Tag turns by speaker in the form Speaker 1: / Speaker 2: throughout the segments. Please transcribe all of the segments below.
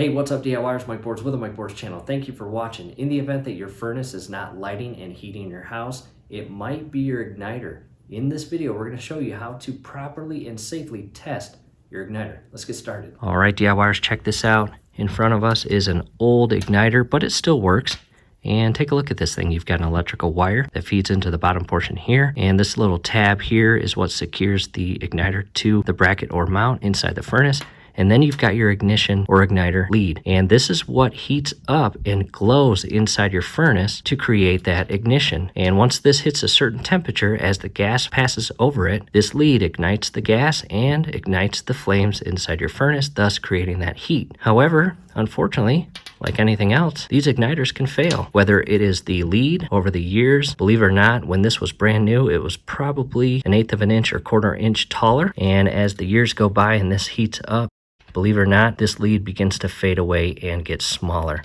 Speaker 1: Hey, what's up DIYers, Mike Boards with the Mike Boards channel. Thank you for watching. In the event that your furnace is not lighting and heating your house, it might be your igniter. In this video, we're going to show you how to properly and safely test your igniter. Let's get started. All right, DIYers, check this out. In front of us is an old igniter, but it still works. And take a look at this thing. You've got an electrical wire that feeds into the bottom portion here. And this little tab here is what secures the igniter to the bracket or mount inside the furnace. And then you've got your ignition or igniter lead. And this is what heats up and glows inside your furnace to create that ignition. And once this hits a certain temperature, as the gas passes over it, this lead ignites the gas and ignites the flames inside your furnace, thus creating that heat. However, unfortunately, like anything else, these igniters can fail. Whether it is the lead over the years, believe it or not, when this was brand new, it was probably 1/8 of an inch or 1/4 inch taller. And as the years go by and this heats up, believe it or not, this lead begins to fade away and get smaller.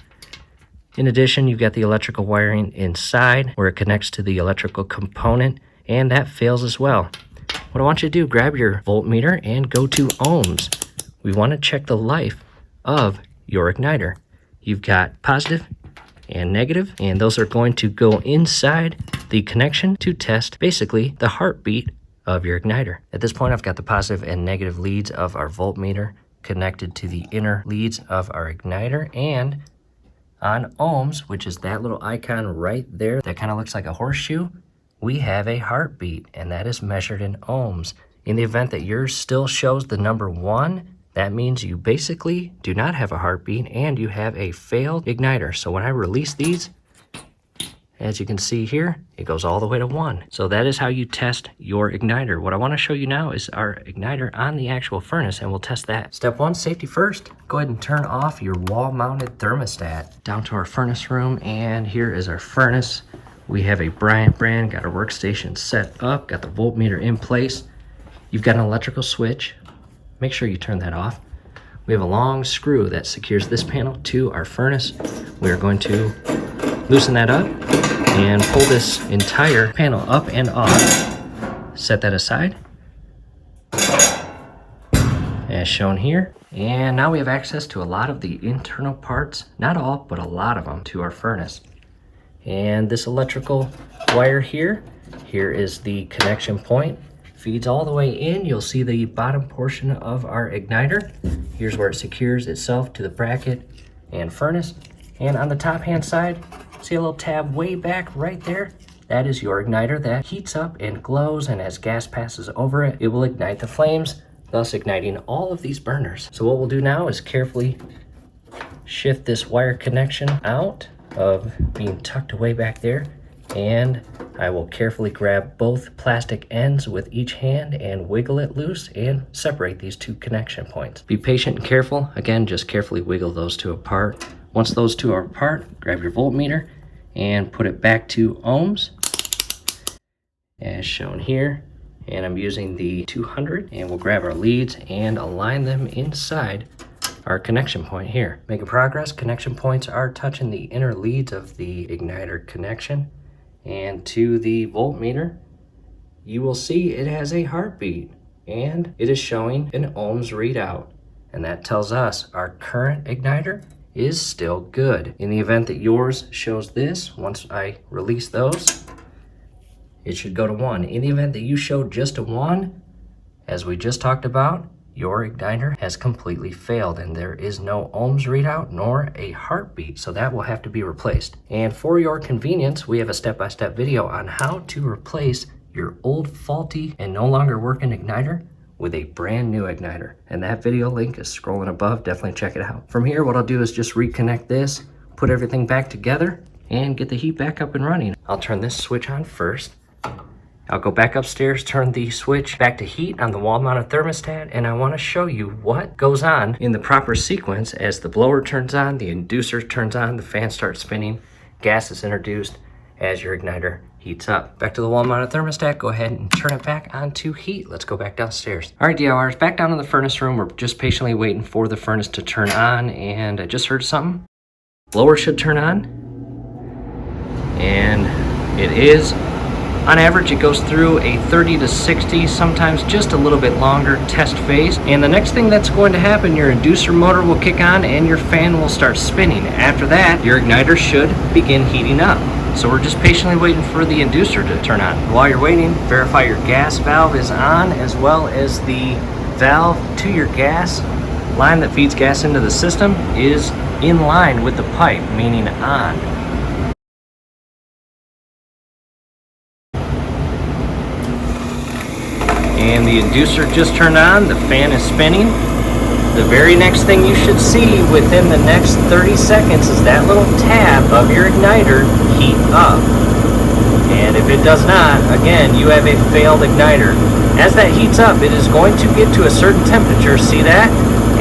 Speaker 1: In addition, you've got the electrical wiring inside where it connects to the electrical component, and that fails as well. What I want you to do, grab your voltmeter and go to ohms. We want to check the life of your igniter. You've got positive and negative, and those are going to go inside the connection to test basically the heartbeat of your igniter. At this point, I've got the positive and negative leads of our voltmeter connected to the inner leads of our igniter, and on ohms, which is that little icon right there that kind of looks like a horseshoe, we have a heartbeat, and that is measured in ohms. In the event that yours still shows the number 1, that means you basically do not have a heartbeat and you have a failed igniter. So when I release these, as you can see here, it goes all the way to 1. So that is how you test your igniter. What I want to show you now is our igniter on the actual furnace, and we'll test that. Step 1, safety first. Go ahead and turn off your wall-mounted thermostat. Down to our furnace room, and here is our furnace. We have a Bryant brand, got our workstation set up, got the voltmeter in place. You've got an electrical switch. Make sure you turn that off. We have a long screw that secures this panel to our furnace. We are going to loosen that up and pull this entire panel up and off. Set that aside, as shown here. And now we have access to a lot of the internal parts, not all, but a lot of them, to our furnace. And this electrical wire here is the connection point. Feeds all the way in. You'll see the bottom portion of our igniter. Here's where it secures itself to the bracket and furnace. And on the top hand side, see a little tab way back right there? That is your igniter that heats up and glows, and as gas passes over it, it will ignite the flames, thus igniting all of these burners. So what we'll do now is carefully shift this wire connection out of being tucked away back there, and I will carefully grab both plastic ends with each hand and wiggle it loose and separate these two connection points. Be patient and careful. Again, just carefully wiggle those two apart. Once those two are apart, grab your voltmeter and put it back to ohms, as shown here. And I'm using the 200, and we'll grab our leads and align them inside our connection point here. Making progress. Connection points are touching the inner leads of the igniter connection. And to the voltmeter, you will see it has a heartbeat, and it is showing an ohms readout. And that tells us our current igniter is still good. In the event that yours shows this, once I release those, it should go to 1. In the event that you showed just a 1, as we just talked about, your igniter has completely failed, and there is no ohms readout nor a heartbeat, so that will have to be replaced. And for your convenience, we have a step-by-step video on how to replace your old faulty and no longer working igniter with a brand new igniter. And that video link is scrolling above. Definitely check it out. From here, what I'll do is just reconnect this, put everything back together, and get the heat back up and running. I'll turn this switch on first. I'll go back upstairs, turn the switch back to heat on the wall-mounted thermostat, and I want to show you what goes on in the proper sequence as the blower turns on, the inducer turns on, the fan starts spinning, gas is introduced as your igniter heats up. Back to the wall-mounted thermostat, go ahead and turn it back on to heat. Let's go back downstairs. All right, DIYers, back down in the furnace room. We're just patiently waiting for the furnace to turn on, and I just heard something. Blower should turn on, and it is. On average, it goes through a 30 to 60, sometimes just a little bit longer test phase. And the next thing that's going to happen, your inducer motor will kick on and your fan will start spinning. After that, your igniter should begin heating up. So we're just patiently waiting for the inducer to turn on. While you're waiting, verify your gas valve is on, as well as the valve to your gas line that feeds gas into the system is in line with the pipe, meaning on. And the inducer just turned on, the fan is spinning. The very next thing you should see within the next 30 seconds is that little tab of your igniter heat up. And if it does not, again, you have a failed igniter. As that heats up, it is going to get to a certain temperature, see that?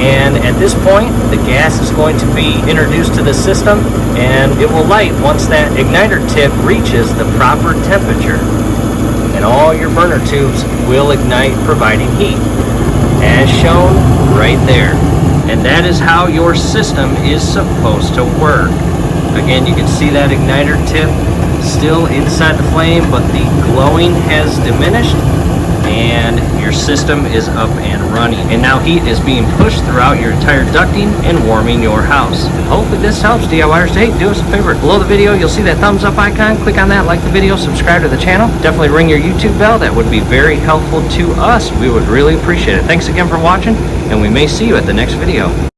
Speaker 1: And at this point, the gas is going to be introduced to the system, and it will light once that igniter tip reaches the proper temperature. And all your burner tubes will ignite, providing heat, as shown right there. And that is how your system is supposed to work. Again, you can see that igniter tip still inside the flame, but the glowing has diminished, and your system is up and running. And now heat is being pushed throughout your entire ducting and warming your house. Hopefully this helps, DIYers. Hey, do us a favor. Below the video, you'll see that thumbs up icon. Click on that, like the video, subscribe to the channel. Definitely ring your YouTube bell. That would be very helpful to us. We would really appreciate it. Thanks again for watching, and we may see you at the next video.